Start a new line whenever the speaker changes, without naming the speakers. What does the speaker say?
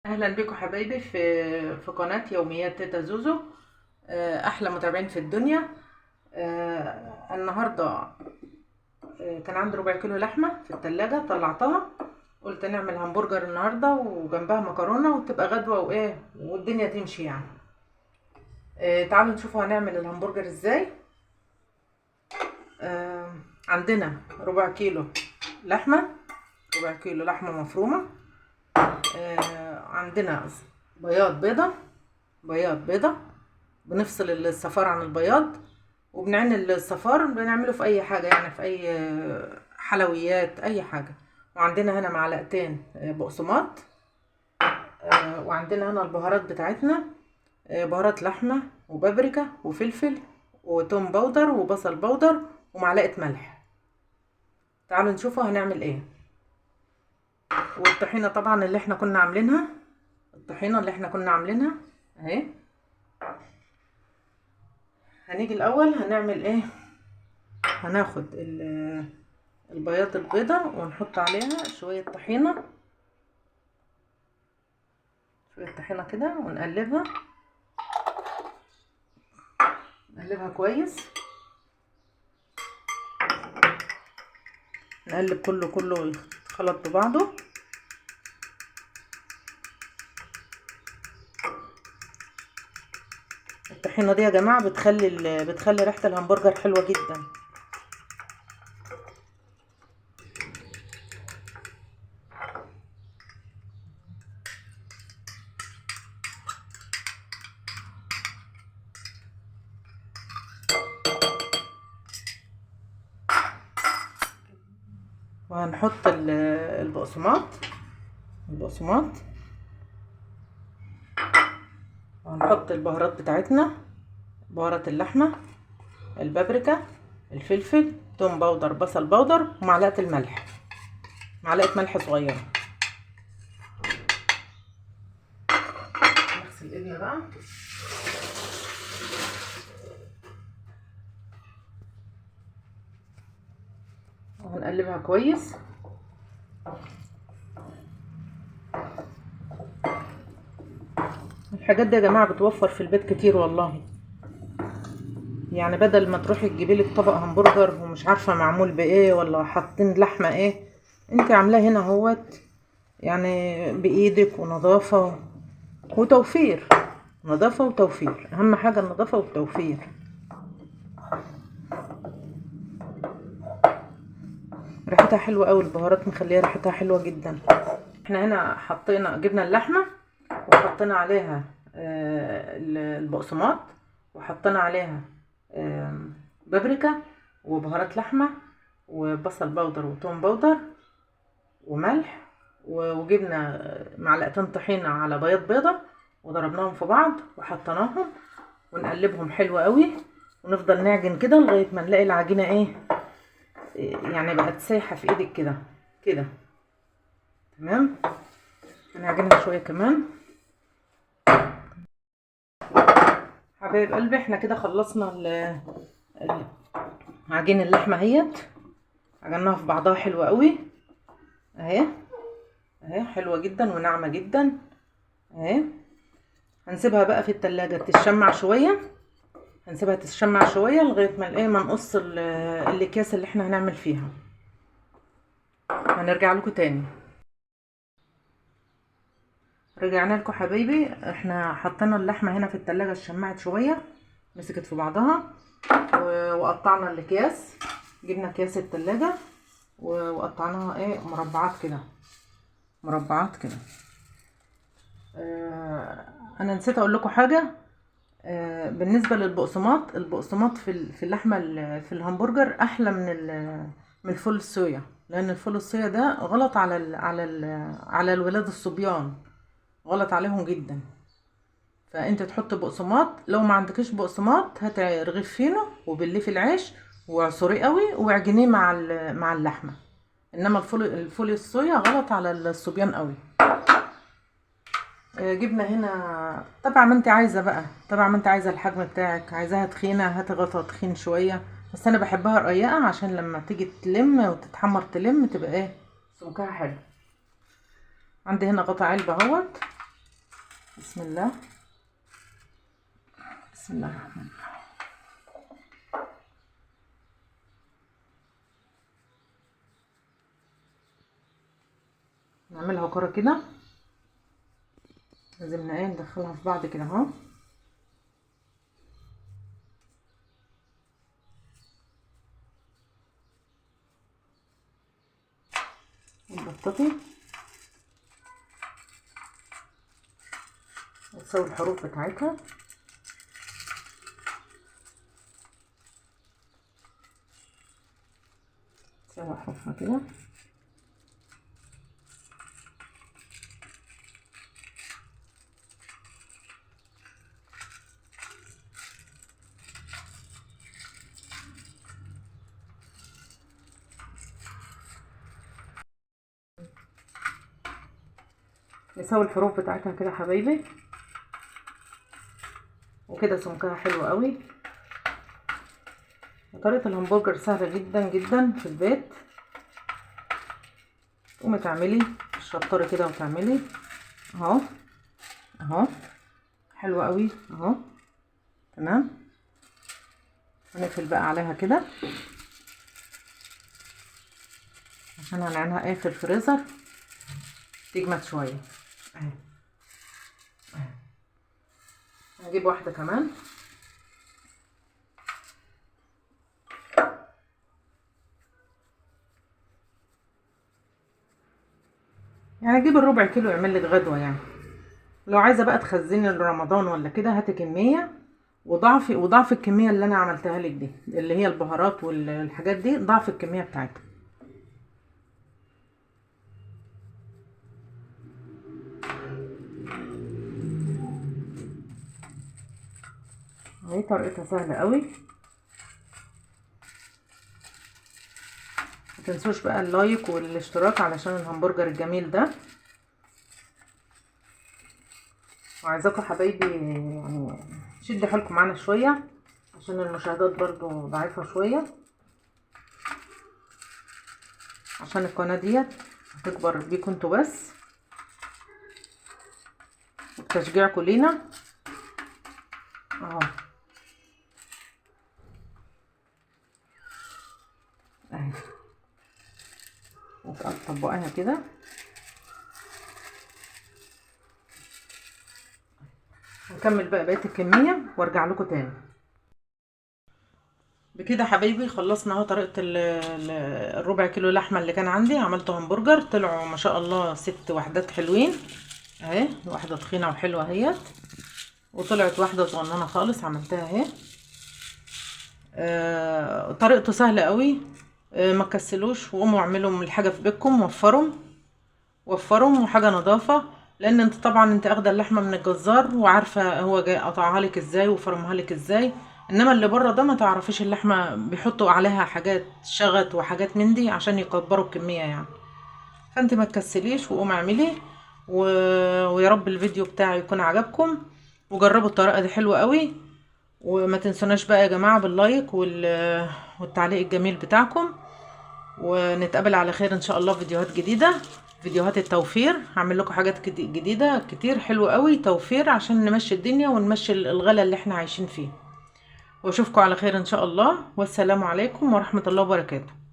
اهلا بكم حبايبي في قناه يوميات تيتا زوزو. احلى متابعين في الدنيا. النهارده كان عندي ربع كيلو لحمه في التلاجة، طلعتها. قلت نعمل همبرجر النهارده وجنبها مكرونه وتبقى غدوه وايه والدنيا تمشي يعني. تعالوا نشوفوا هنعمل الهمبرجر ازاي. عندنا ربع كيلو لحمه، ربع كيلو لحمه مفرومه. عندنا بياض بيضة. بنفصل الصفار عن البياض، وبنعين الصفار بنعمله في اي حاجة، يعني في اي حلويات اي حاجة. وعندنا هنا معلقتين بقسماط. وعندنا هنا البهارات بتاعتنا، بهارات لحمة وبابريكا وفلفل وتوم باودر وبصل باودر ومعلقة ملح. تعالوا نشوفوا هنعمل ايه. والطحينة طبعا اللي احنا كنا عاملينها، اهي. هنيجي الاول هنعمل ايه. هناخد البياض البيضة ونحط عليها شوية طحينة، كده، ونقلبها كويس. نقلب كله يتخلط ببعضه. الطحينة دي يا جماعة بتخلي ريحة الهمبرجر حلوة جدا. وهنحط البقسماط، وهنحط البهارات بتاعتنا، بهارات اللحمة، البابريكا، الفلفل، توم باودر، بصل باودر، ومعلقة الملح، معلقة ملح صغيرة. نغسل ايدنا بقى. وهنقلبها كويس. الحاجات دي يا جماعة بتوفر في البيت كتير والله. يعني بدل ما تروحي تجيبي لك طبق همبرجر ومش عارفة معمول بايه ولا حاطين لحمة ايه، انت عاملاه هنا اهوت، يعني بايدك ونظافة وتوفير. اهم حاجة النظافة والتوفير. ريحتها حلوة قوي، البهارات مخليها ريحتها حلوة جدا. احنا هنا جبنا اللحمة وحطينا عليها البقسماط، وحطينا عليها بابريكا وبهارات لحمة وبصل باودر وتوم باودر وملح، وجبنا معلقتين طحينة على بياض بيضة، وضربناهم في بعض وحطيناهم ونقلبهم حلو قوي. ونفضل نعجن كده لغاية ما نلاقي العجينة ايه، يعني بقت سايحة في ايدك كده كده. تمام. هنعجنها شوية كمان. حبايب قلبي، احنا كده خلصنا عجين اللحمة اهيت. عجناها في بعضها حلوة قوي اهي، حلوة جدا وناعمة جدا اهي. هنسيبها بقى في التلاجة تتشمع شوية. لغاية ما ايه، ما نقص الاكياس اللي احنا هنعمل فيها. هنرجع لكم تاني. رجعنا لكم حبايبي. احنا حطينا اللحمة هنا في التلاجة، اتشمعت شوية، مسكت في بعضها. وقطعنا الاكياس، جبنا اكياس التلاجة وقطعناها ايه مربعات كده. انا نسيت اقول لكم حاجة. بالنسبة البقسماط في اللحمة في الهمبرجر احلى من الفول الصويا، لان الفول الصويا ده غلط على الولاد الصبيان، غلط عليهم جدا. فانت تحط بقسماط. لو ما عندكش بقسماط هاتي رغيف فينو وبليه في العيش واعصريه قوي واعجنيه مع اللحمه. انما الفول الصويا غلط على الصبيان قوي. جبنا هنا طبعا ما انت عايزه الحجم بتاعك. عايزاها تخينه هاتي غطا تخين شويه، بس انا بحبها رقيقه عشان لما تيجي تلم وتتحمر تبقى ايه، سمكها حلو. عندي هنا غطا علبه اهوت، بسم الله. بسم الله الرحمن الرحيم. نعملها كرة كده، لازم ندخلها في بعض كده اهو. وتبططي وتسوي الحروف بتاعتها. تسوي حروفها كده. نسوي الحروف بتاعتها كده حبايبي، وكده سمكها حلو قوي. طريقة الهمبرجر سهلة جدا جدا في البيت. تقومي تعملي الشطارة كده وتعملي اهو اهو، حلو قوي اهو. تمام. هنقفل بقى عليها كده عشان هنعينها ايه في الفريزر تجمد شوية اهي. هنجيب واحدة كمان. يعني اجيب الربع كيلو يعمل لك غدوة يعني. لو عايزة بقى تخزني لرمضان ولا كده هاتي كمية وضعف الكمية اللي انا عملتها لك دي، اللي هي البهارات والحاجات دي، ضعف الكمية بتاعتها. اهي طريقتها سهلة قوي. متنسوش بقى اللايك والاشتراك علشان الهمبرجر الجميل ده. وعايزاكم حبايبي يعني شدوا حيلكم معانا شوية عشان المشاهدات برضو ضعيفة شوية، عشان القناة ديت هتكبر بيكم انتوا بس، وبتشجيعكم لينا اهو. اهي وتطبقيها كده. هنكمل بقى بقية الكمية وارجع لكم تاني. بكده حبايبي خلصنا اهو طريقة الربع كيلو لحمة اللي كان عندي. عملته همبرجر، طلعوا ما شاء الله 6 وحدات حلوين اهي. واحدة تخينة وحلوة اهيت، وطلعت واحدة صغننة خالص عملتها اهي. طريقته سهلة قوي. ما تكسلوش وقوموا اعملوا الحاجة في بيتكم. وفروا وحاجة نظافة، لان انت طبعا انت اخده اللحمة من الجزار وعارفة هو جاي قطعها لك ازاي وفرمها لك ازاي. انما اللي بره ده ما تعرفيش اللحمة بيحطوا عليها حاجات شغط وحاجات من دي عشان يكبروا الكمية يعني. فانت ما تكسليش وقوم اعملي ويا رب الفيديو بتاعي يكون عجبكم، وجربوا الطريقة دي حلوة قوي. وما تنسوناش بقى يا جماعة باللايك والتعليق الجميل بتاعكم. ونتقابل على خير ان شاء الله في فيديوهات جديدة، فيديوهات التوفير. هعمل لكم حاجات جديدة كتير حلوة قوي توفير عشان نمشي الدنيا ونمشي الغلا اللي احنا عايشين فيه. واشوفكم على خير ان شاء الله، والسلام عليكم ورحمة الله وبركاته.